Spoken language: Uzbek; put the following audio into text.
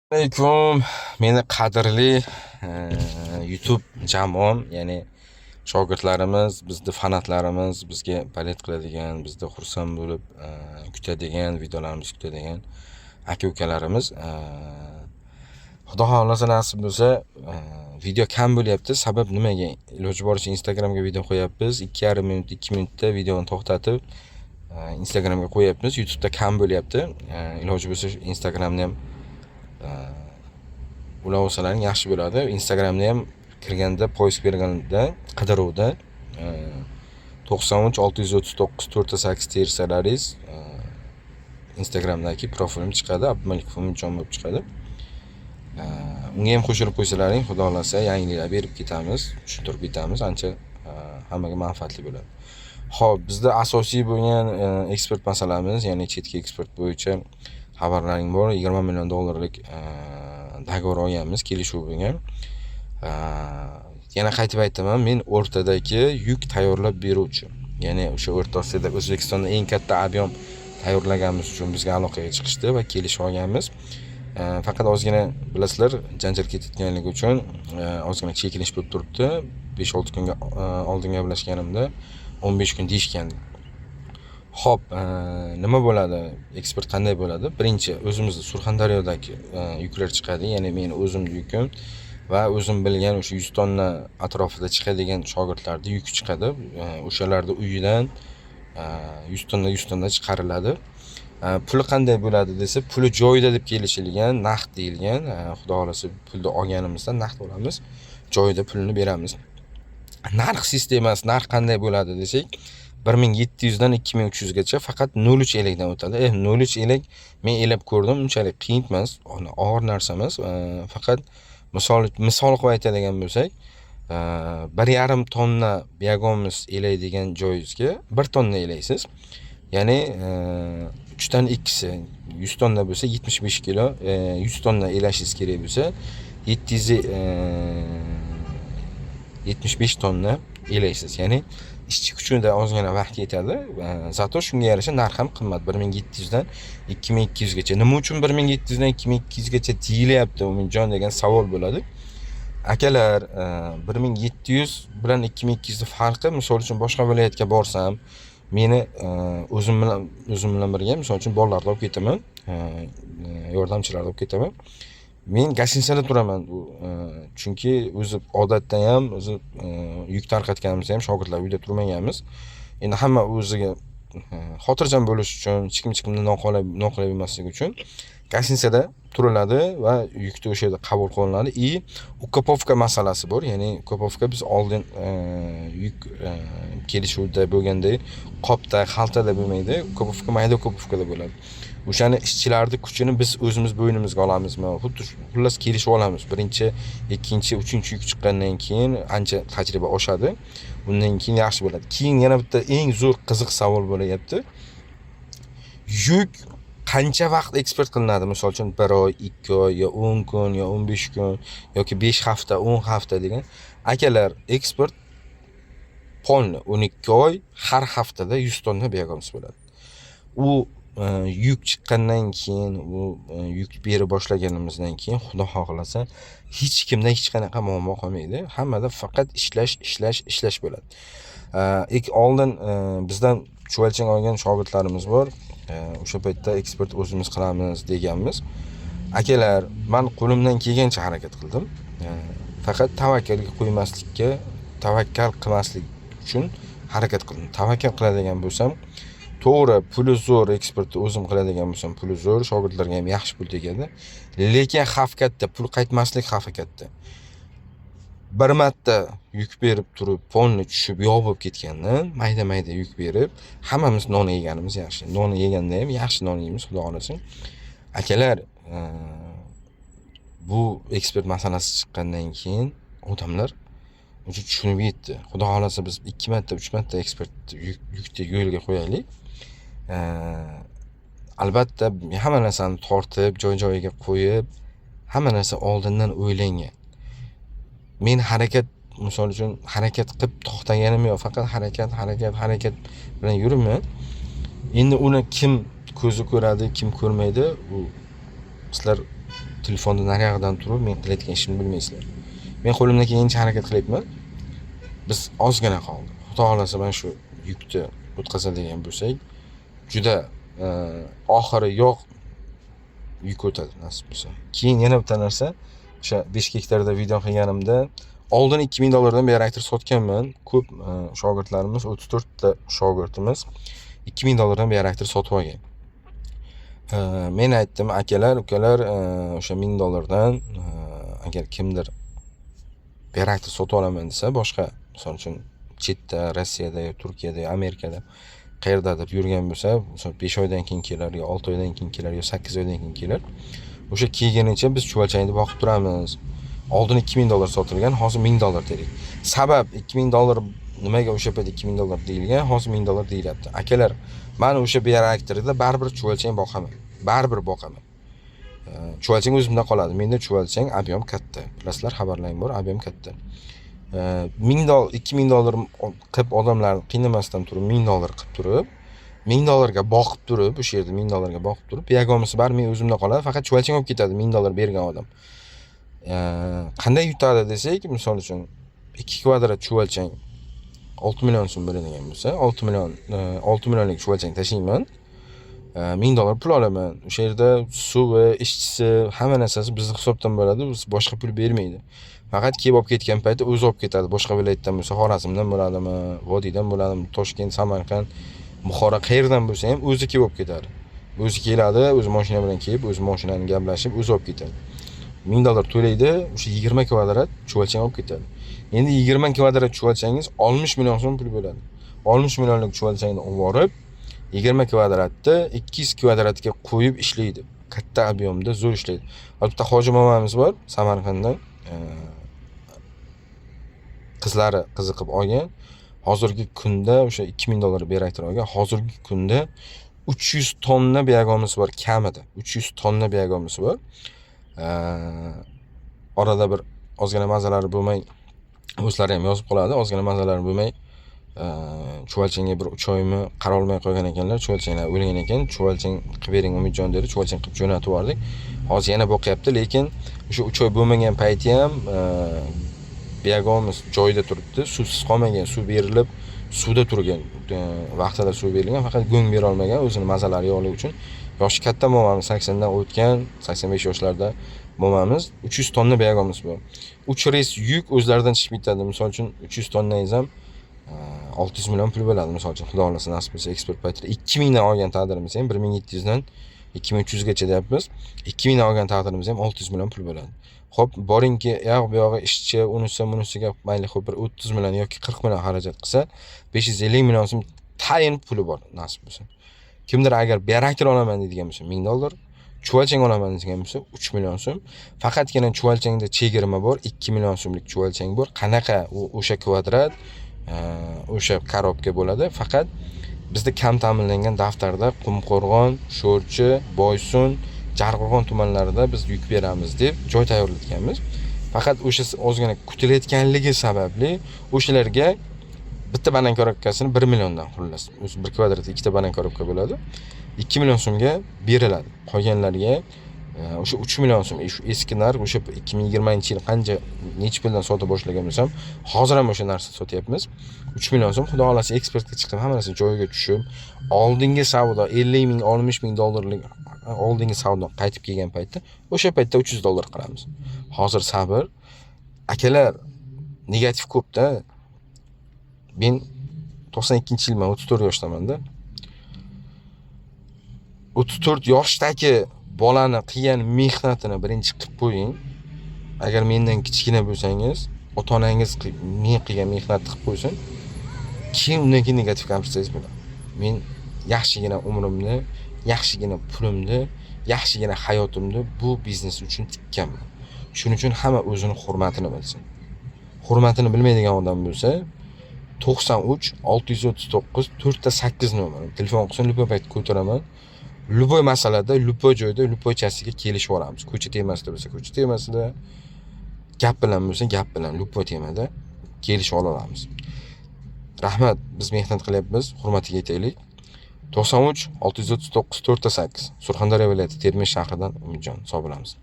Alaykum, meni qadrli YouTube jamoam, ya'ni shogirdlarimiz, bizni fanatlarimiz, bizga balet qiladigan, bizni xursand bo'lib kutadigan, videolarimizni kutadigan aka-ukalarimiz. Xudo xolasa nasib bo'lsa, video kam bo'lyapti. Sabab nimaga? Iloji boricha Instagramga video qo'yapmiz. 2,5 minut, 2 minutda videoni to'xtatib Instagramga qo'yapmiz. YouTube'da kam bo'lyapti. Iloji bo'lsa Instagramni ham ular olsalaring yaxshi bo'ladi. Instagramda ham kirganda, poyezd berganda, qidiruvda 93 639 408 tersalaringiz Instagramdagi profilim chiqadi, Abdumalik Umidjon bo'lib chiqadi. Unga ham qo'shilib qo'ysalaring, xudo xolasa yangiliklar berib ketamiz, tushuntirib ketamiz, ancha hammaga manfaatli bo'ladi. Xo'p, bizda asosiy bo'lgan eksport masalamiz, ya'ni chetga eksport bo'yicha xabarlaring bor. 20 million dollarlik dogovor olganmiz, kelishuv bo'lgan. Yana qaytib aytaman, men o'rtadagi yuk tayyorlab beruvchi. Ya'ni o'sha O'rta Osiyoda O'zbekistonda eng katta abyom tayyorlaganimiz uchun bizga aloqaga chiqishdi va kelishib olganmiz. Faqat ozgina bilasizlar, janjal ketayotganligi uchun ozgina chekinish bo'lib turibdi. 5-6 kunga oldin gaplashganimda 15 kun deyishgan. Xo'p, nima bo'ladi? Eksport qanday bo'ladi? Birinchi, o'zimizning Surxondaryodagi yuklar chiqadi, ya'ni men o'zimning yukim va o'zim bilgan o'sha 100 tonna atrofida chiqadigan shogirdlarning yuki chiqadi. O'shalarning uyidan 100 tonna chiqariladi. Puli qanday bo'ladi desa, puli joyida deb kelishilgan, naqd deyilgan. Xudo xolasa pulni olganimizda naqd olamiz, joyida pulni beramiz. Narx sistemasi, narx qanday bo'ladi desak, 1700 dan 2300 gacha faqat 03 elakdan o'tadi. 03 elak men elab ko'rdim, unchalik qiyin emas, og'ir narsa emas. Faqat misol qilib aytadigan bo'lsak, 1,5 tonna biagomiz elaydigan joyingizga 1 tonna elaysiz. Ya'ni 3 dan 2si 100 tonna bo'lsa 75 kilo, 100 tonna elashingiz kerak bo'lsa 75 tonna elaysiz. Ya'ni ishchi kuchida ozgina vaqt ketadi. Zato shunga yarasha narx ham qimmat. 1700 dan 2200 gacha. Nima uchun 1700 dan 2200 gacha deyilyapti, Umidjon degan savol bo'ladi. Akalar, 1700 bilan 2200 ning farqi, misol uchun boshqa viloyatga borsam, meni o'zim bilan birga, misol uchun bolalarni olib ketaman, yordamchilarni olib ketaman. Men gostinitsada turaman. Chunki o'zi odatda ham, o'zi yuk tarqatganimizda ham shogirdlar uyda turmaganmiz. Endi hamma o'ziga xotirjam bo'lish uchun, hech kimni noqulay bo'lmasligi uchun gostinitsada turiladi va yukni o'sha yerda qabul qilinadi. Ukapovka masalasi bor. Ya'ni ukapovka biz oldin yuk kelishuvda bo'lganda qopda, xaltada bo'lmaydi. Ukapovka mayda ukapovkada bo'ladi. O'shani ishchilarning kuchini biz o'zimiz bo'ynimizga olamizmi? Xullas kelishib olamiz. Birinchi, ikkinchi, uchinchi yuk chiqqandan keyin ancha tajriba oshadi. Undan keyin yaxshi bo'ladi. Keyin yana bitta eng zo'r qiziq savol bo'layapti. Yuk qancha vaqt eksport qilinadi? Misol uchun 1 oy, 2 oy, yo 10 kun, yo 15 kun yoki 5 hafta, 10 hafta degan. Akalar, eksport polni 12 oy, har haftada 100 tonna biagomiz bo'ladi. U yuk chiqqandan keyin, u yuk berib boshlaganimizdan keyin xudo xohlasa hech kimda hech qanaqa muammo qolmaydi. Hammada faqat ishlash bo'ladi. Oldin bizdan chuvalchang olgan shogirdlarimiz bor. O'sha paytda eksport o'zimiz qilamiz deganmiz. Akalar, men qo'limdan kelgancha harakat qildim. Faqat tavakkalga qo'ymaslikka, tavakkal qilmaslik uchun harakat qildim. Tavakkal qiladigan bo'lsam, to'g'ri, puli zo'r, eksportni o'zim qiladigan bo'lsam, puli zo'r, shogirdlarga ham yaxshi pul tegadi. Lekin xavf katta, pul qaytmaslik xavfi katta. Bir marta yuk berib turib, polni tushib, yo'q bo'lib ketgandan, mayda yuk berib, hammamiz non yeganimiz yaxshi. Non yeganda ham yaxshi non yeymiz, xudo xolasin. Akalar, bu eksport masalasi chiqqandan keyin odamlar o'sha tushunib yetdi. Xudo xolasa biz 2 marta, 3 marta eksport yukni yo'lga qo'yaylik. Albatta hamma narsani tortib, joy-joyiga qo'yib, hamma narsa oldindan o'ylangan. Men misol uchun harakat qilib to'xtaganim yo'q, faqat harakat bilan yuribman. Endi uni kim ko'zi ko'radi, kim ko'rmaydi, u sizlar telefonni nariyog'idan turib men qilayotgan ishimni bilmaysizlar. Men qo'limdan kelgancha harakat qilyapman. Biz ozgina qoldi. Xudo xolasa men shu yukni o'tkazadigan bo'lsak, juda oxiri yo'q yuk o'tadi nasib bo'lsa. Keyin yana bitta narsa, o'sha 5 gektarda video qilganimda oldin $2000 dan reaktor sotganman. Ko'p shogirdlarimiz, 34 ta shogirdimiz $2000 dan reaktor sotib olgan. Men aytdim, akalar, ukalar, o'sha $1000 dan agar kimdir reaktor sotib olaman desa, boshqa, misol uchun chetda, Rossiyada, Turkiyada, Amerikada qayerdadir yurgan bo'lsa, 5 oydan keyin kelar, yo 6 oydan keyin kelar, yo 8 oydan keyin kelar. O'sha kelganicha biz chuvalchangni boqib turamiz. Oldin $2000 sotilgan, hozir $1000 deylik. Sabab $2000 nimaga o'sha paytda $2000 deyilgan, hozir $1000 deyilyapti. Akalar, men o'sha reaktorda baribir chuvalchang boqaman. Baribir boqaman. Chuvalchang o'zimda qoladi. Menda chuvalchang ob'yom katta. Bilasizlar, xabarlaring bor, ob'yom katta. $1000, $2000 qilib odamlarni qiynamasdan turib, $1000 qilib turib, $1000 ga boqib turib, o'sha yerda $1000 ga boqib turib, yagomisi bari men o'zimda qoladi, faqat chuvalchang olib ketadi $1000 bergan odam. Qanday yutadi desak, misol uchun 2 kvadrat chuvalchang 6 million so'm bo'ladigan bo'lsa, 6 millionlik chuvalchang tashiyman. $1000 pul olaman. O'sha yerda suvi, ishchisi, hamma narsasi bizning hisobdan bo'ladi, biz boshqa pul bermaydi. Faqat kelib olib ketgan payti o'zi olib ketadi. Boshqa viloyatdan bo'lsa, Xorazmdan bo'ladimi, Vodiydan bo'ladimi, Toshkent, Samarqand, Buxoro qayerdan bo'lsa ham o'zi kelib olib ketadi. O'zi keladi, o'zi mashina bilan kelib, o'zi mashinani gaplashib, o'zi olib ketadi. $1000 to'laydi, o'sha 20 kvadrat chuvalchang olib ketadi. Endi 20 kvadrat chuvalchangiz 60 million so'm pul bo'ladi. 60 millionlik chuvalchangni olib borib, 20 kvadratni 200 kvadratga qo'yib ishlaydi. Katta ob'yomda zo'r ishlaydi. Albatta Hoji momamiz bor, Samarqanddan. Qizlari qiziqib olgan. Hozirgi kunda o'sha $2000 reaktor olgan. Hozirgi kunda 300 tonna biyagomisi bor kamida. 300 tonna biyagomisi bor. Orada bir ozgina mazalari bo'lmay, o'zlari ham yozib qoladi, ozgina mazalari bo'lmay, chuvalchangga bir 3 oymi qara olmay qo'ygan ekanlar, chuvalchanglar o'lgan ekan, chuvalchang qilib bering Umidjon dedi, chuvalchang qilib jo'natib yubordik. Hozir yana boqyapti, lekin o'sha 3 oy bo'lmagan payti ham biyagomimiz joyida turibdi, suvsiz qolmagan, suv berilib, suvda turgan, vaqtida suv berilgan, faqat go'ng bera olmagan, o'zini mazalari yo'qligi uchun. Yoshi katta momamiz, 80 dan o'tgan, 85 yoshlarda momamiz, 300 tonna biyagomimiz bor. 3 reys yuk o'zlaridan chiqib ketadi. Misol uchun 300 tonnangiz ham 600 million pul bo'ladi. Misol uchun Xudo xolasa nasib bo'lsa eksport paytida 2000 dan olgan taqdirimiz ham 1700 dan 2300 gacha deyapmiz. 2000 dan olgan taqdirimiz ham 600 million pul bo'ladi. Xo'p, boringki, bu yog'i ishchi, unisiga mayli xo'p bir 30 million yoki 40 million xarajat qilsa, 550 million so'm tayin puli bor nasib bo'lsa. Kimdir agar reaktor olaman deydigan bo'lsa $1000, chuvalchang olaman degan bo'lsa 3 million so'm. Faqatgina chuvalchangda chegirma bor, 2 million so'mlik chuvalchang bor. Qanaqa o'sha kvadrat, o'sha korobka bo'ladi. Faqat bizda kam ta'minlangan daftarda Qumqo'rg'on, Sho'rchi, Boysun, Jarqo'rg'on tumanlarida biz yuk beramiz deb joy tayyorlatganmiz. Faqat o'sha ozgina kutilayotganligi sababli o'shalarga bitta banan korobkasini 1 milliondan xullas. O'zi 1 kvadratda 2 ta banan korobka bo'ladi. 2 million so'mga beriladi. Qolganlarga o'sha 3 million so'm, shu eski narx, o'sha 2020-yil qancha necha puldan sota boshlagan bo'lsam, hozir ham o'sha narsa sotyapmiz. 3 million so'm, xudo xolasa eksportga chiqib, hamma narsa joyiga tushib, oldingi savdo 50 ming, 60 ming dollarlik oldingi savdo qaytib kelgan paytda, o'sha paytda $300 qilamiz. Hozir sabr. Akalar, negativ ko'p-da. Men 92-yilman, 34 yoshdaman-da. 34 yoshdagi bolani qilgan mehnatini birinchi qilib qo'ying. Agar mendan kichkina bo'lsangiz, ota-onangiz men qilgan mehnatni qilib qo'ysin, keyin undan keyin negativ gapirsangiz bo'ladi. Men yaxshigina umrimni, yaxshigina pulimni, yaxshigina hayotimni bu biznes uchun tikkanman. Shuning uchun hamma o'zini hurmatini bilsin. Hurmatini bilmaydigan odam bo'lsa, 93 639 4 nomer. Telefon qilsin, lupa payt ko'taraman. Luboy masalada, luboy joyda, luboychasiga kelishib olamiz. Ko'cha temasida bo'lsa, ko'cha temasida, gap bilan bo'lsa, gap bilan, luboy temada kelishib olamiz. Rahmat, biz mehnat qilyapmiz, hurmatiga yetaylik. 93 639 4 8 Surxondaryo viloyati Termiz shahridan Umidjon. Sog' bo'lamiz.